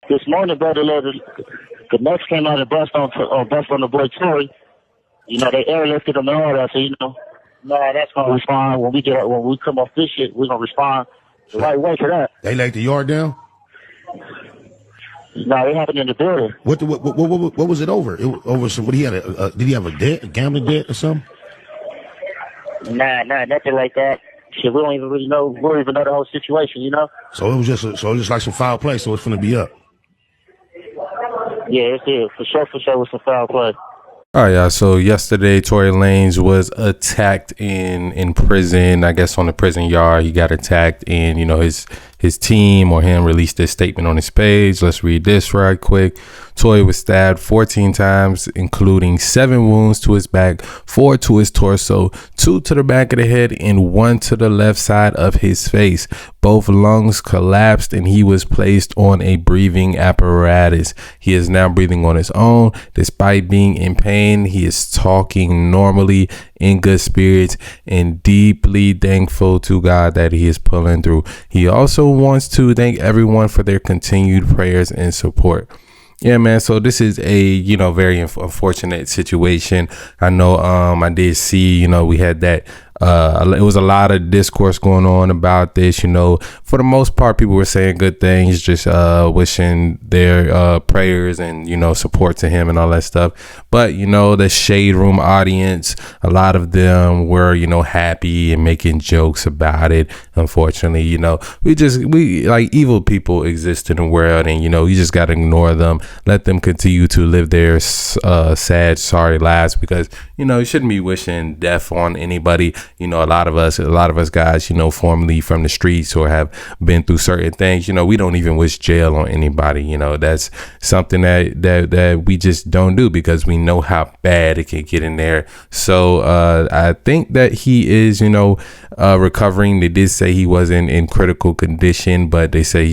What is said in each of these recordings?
This morning, brother, the Mex came out and bust on the boy Tory. You know, they airlifted him and all that. So no, that's gonna respond when we come off this shit. We're gonna respond the right way to that. They laid the yard down. No, it happened in the building. What was it over? Over some? What he had? Did he have a debt, a gambling debt, or something? Nah, nothing like that. Shit, we don't even really know. We don't even know the whole situation, you know. So it was just like some foul play. So it's gonna be up. Yeah, it's for sure with some foul play. All right, y'all. So yesterday, Tory Lanez was attacked in prison. I guess on the prison yard, he got attacked, and his team or him released this statement on his page. Let's read this right quick. Tory was stabbed 14 times, including 7 wounds to his back, 4 to his torso, 2 to the back of the head, and 1 to the left side of his face. Both lungs collapsed, and he was placed on a breathing apparatus. He is now breathing on his own. Despite being in pain, he is talking normally, in good spirits, and deeply thankful to God that he is pulling through. He also wants to thank everyone for their continued prayers and support. Yeah, man. So this is a, very unfortunate situation. I know, I did see, we had that, it was a lot of discourse going on about this, for the most part, people were saying good things, just, wishing their, prayers and, support to him and all that stuff. But, the shade room audience, a lot of them were, happy and making jokes about it. Unfortunately, we like evil people exist in the world, and, you just got to ignore them. Let them continue to live their sad, sorry lives, because, you shouldn't be wishing death on anybody. A lot of us guys, formerly from the streets or have been through certain things, we don't even wish jail on anybody. That's something that we just don't do, because we know how bad it can get in there. So I think that he is, recovering. They did say he wasn't in critical condition, but they say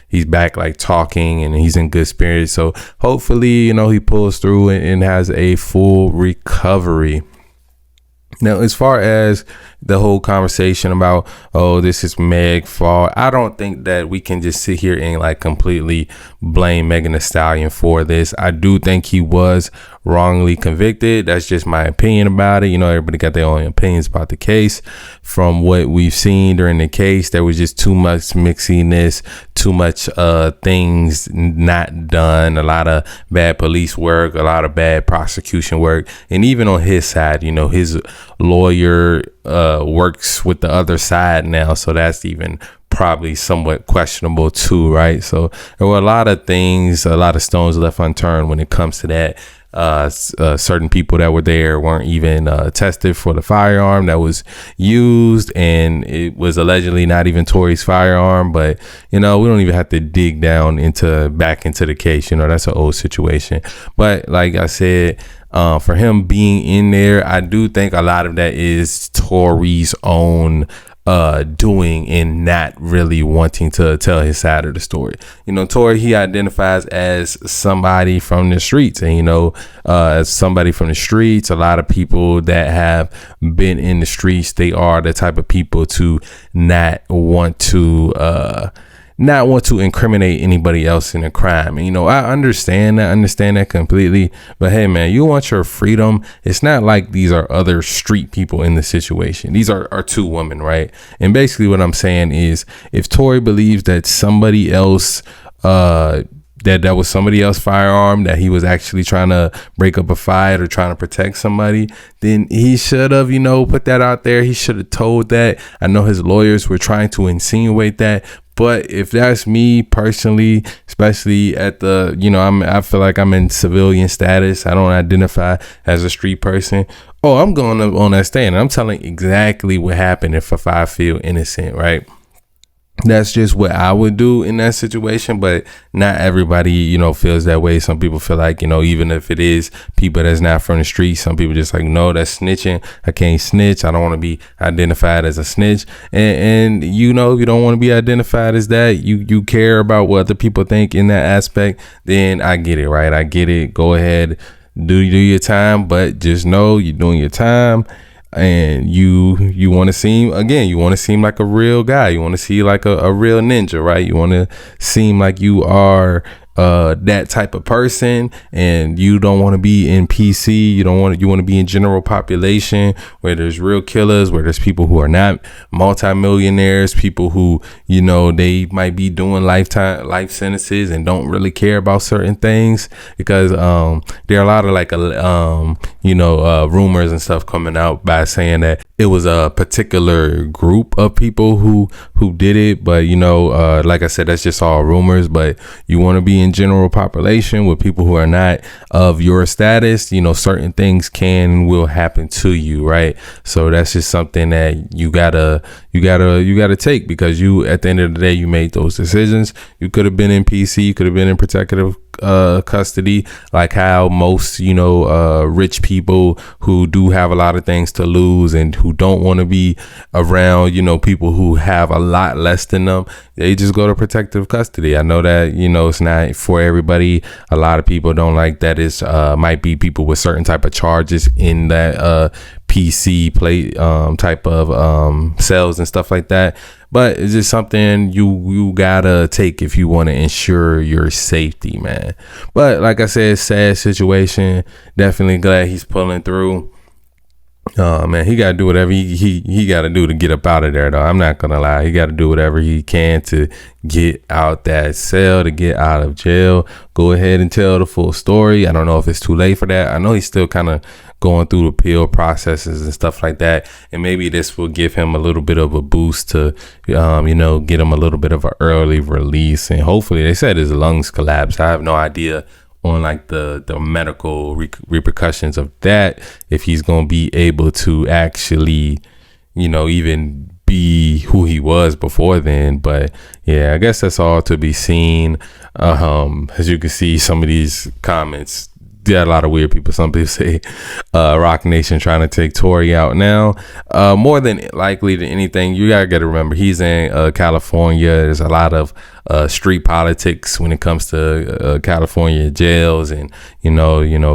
he's back, like talking, and he's in good spirits. So hopefully, he pulls through and has a full recovery. Now, as far as the whole conversation about, this is Meg's fault, I don't think that we can just sit here and like completely blame Megan Thee Stallion for this. I do think he was wrongly convicted. That's just my opinion about it. Everybody got their own opinions about the case. From what we've seen during the case, there was just too much mixiness, too much things not done, a lot of bad police work, a lot of bad prosecution work. And even on his side, his lawyer works with the other side now, so that's even probably somewhat questionable too, right? So there were a lot of things, a lot of stones left unturned when it comes to that. Certain people that were there weren't even tested for the firearm that was used, and it was allegedly not even Tory's firearm. But we don't even have to dig down back into the case. That's an old situation. But like I said, for him being in there, I do think a lot of that is Tory's own doing and not really wanting to tell his side of the story. Tory, he identifies as somebody from the streets, and as somebody from the streets, a lot of people that have been in the streets, they are the type of people to not want to incriminate anybody else in a crime. And, I understand that completely. But hey, man, you want your freedom. It's not like these are other street people in the situation. These are 2 women, right? And basically what I'm saying is, if Tory believes that somebody else, that was somebody else's firearm, that he was actually trying to break up a fight or trying to protect somebody, then he should have, put that out there. He should have told that. I know his lawyers were trying to insinuate that. But if that's me personally, especially at the, I feel like I'm in civilian status. I don't identify as a street person. I'm going up on that stand. I'm telling exactly what happened if I feel innocent, right? That's just what I would do in that situation, but not everybody, feels that way. Some people feel like, even if it is people that's not from the streets, some people just like, no, that's snitching. I can't snitch. I don't want to be identified as a snitch. And if you don't want to be identified as that, you care about what other people think in that aspect, then I get it, right? I get it. Go ahead, do your time, but just know you're doing your time. And you want to seem like a real guy. You want to see like a real ninja, right? You want to seem like you are that type of person and you don't want to be in PC, you want to be in general population where there's real killers, where there's people who are not multimillionaires, people who, you know, they might be doing life sentences and don't really care about certain things, because there are a lot of like rumors and stuff coming out by saying that it was a particular group of people who did it, but like I said, that's just all rumors. But you want to be in general population with people who are not of your status, certain things can and will happen to you, right? So that's just something that you gotta take, because you, at the end of the day, you made those decisions. You could have been in PC, you could have been in protective custody, like how most rich people who do have a lot of things to lose and who don't want to be around people who have a lot less than them, they just go to protective custody. I know that it's not for everybody. A lot of people don't like that. It's might be people with certain type of charges in that PC play type of cells and stuff like that. But it's just something you gotta take if you want to ensure your safety, man. But like I said, sad situation. Definitely glad he's pulling through. Man, he gotta do whatever he gotta do to get up out of there, though. I'm not gonna lie, he gotta do whatever he can to get out that cell, to get out of jail. Go ahead and tell the full story. I don't know if it's too late for that. I know he's still kind of going through the appeal processes and stuff like that, and maybe this will give him a little bit of a boost to get him a little bit of an early release. And hopefully, they said his lungs collapsed. I have no idea on like the medical repercussions of that, if he's gonna be able to actually even be who he was before then. But yeah, I guess that's all to be seen. As you can see, some of these comments, there are a lot of weird people. Some people say Rock Nation trying to take Tory out now. More than likely to anything, you gotta remember, he's in California. There's a lot of street politics when it comes to California jails, and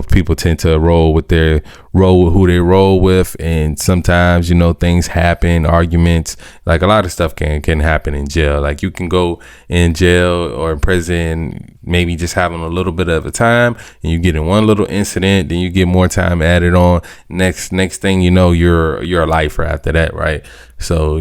people tend to roll with who they roll with, and sometimes things happen, arguments, like a lot of stuff can happen in jail. Like you can go in jail or in prison maybe just having a little bit of a time, and you get in one little incident, then you get more time added on. Next thing you're a lifer after that, right? So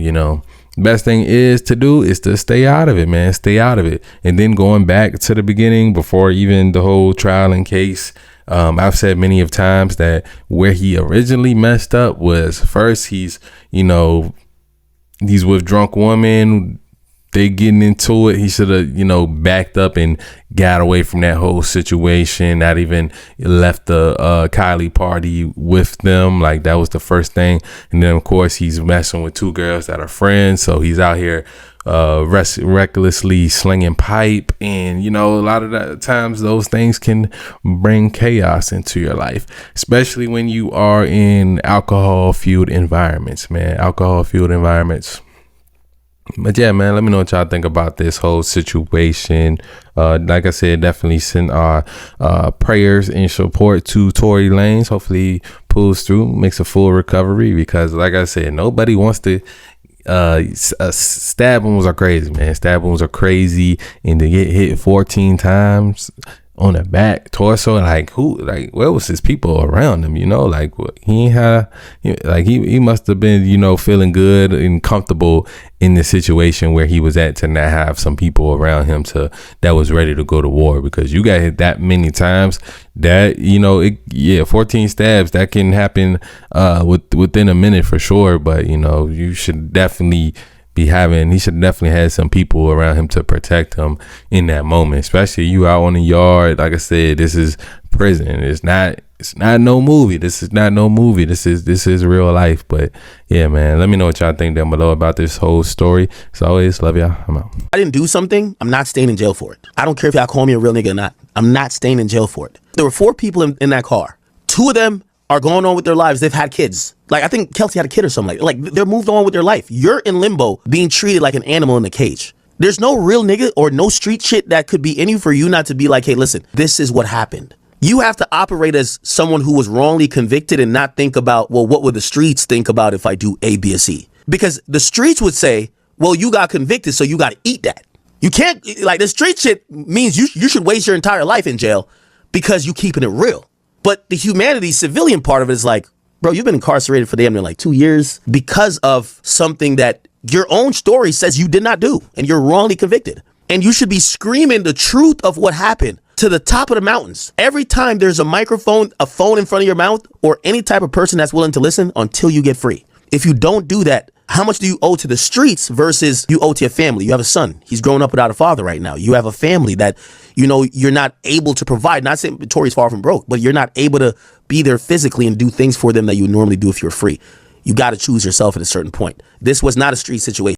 best thing is to stay out of it, man. Stay out of it. And then going back to the beginning, before even the whole trial and case, I've said many of times that where he originally messed up was, first he's with drunk women, they getting into it. He should have backed up and got away from that whole situation, not even left the Kylie party with them. Like that was the first thing. And then of course he's messing with two girls that are friends, so he's out here recklessly slinging pipe, and a lot of the times those things can bring chaos into your life, especially when you are in alcohol fueled environments. But yeah, man, let me know what y'all think about this whole situation. Like I said, definitely send our prayers and support to Tory Lanez. Hopefully he pulls through, makes a full recovery, because like I said, nobody wants to stab wounds are crazy, man. Stab wounds are crazy, and to get hit 14 times on the back, torso, where was his people around him? Like what, he must have been feeling good and comfortable in the situation where he was at, to not have some people around him that was ready to go to war, because you got hit that many times, that 14 stabs, that can happen within a minute for sure. But you should definitely he should definitely have some people around him to protect him in that moment, especially you out on the yard. Like I said, this is prison. It's not no movie. This is not no movie. This is real life. But yeah, man, let me know what y'all think down below about this whole story. As always, love y'all. I'm out. I didn't do something, I'm not staying in jail for it. I don't care if y'all call me a real nigga or not. I'm not staying in jail for it. There were 4 people in that car. 2 of them are going on with their lives. They've had kids. Like I think Kelsey had a kid or something like they're moved on with their life. You're in limbo, being treated like an animal in a cage. There's no real nigga or no street shit that could be in you for you not to be like, hey, listen, this is what happened. You have to operate as someone who was wrongly convicted and not think about, well, what would the streets think about if I do A, B, or C? Because the streets would say, well, you got convicted, so you got to eat that. You can't, like, the street shit means you should waste your entire life in jail because you keeping it real. But the humanity civilian part of it is like, bro, you've been incarcerated for damn near like 2 years because of something that your own story says you did not do, and you're wrongly convicted. And you should be screaming the truth of what happened to the top of the mountains. Every time there's a microphone, a phone in front of your mouth, or any type of person that's willing to listen until you get free. If you don't do that, how much do you owe to the streets versus you owe to your family? You have a son. He's growing up without a father right now. You have a family that, you know, you're not able to provide. Not saying Tory's far from broke, but you're not able to be there physically and do things for them that you would normally do if you're free. You got to choose yourself at a certain point. This was not a street situation.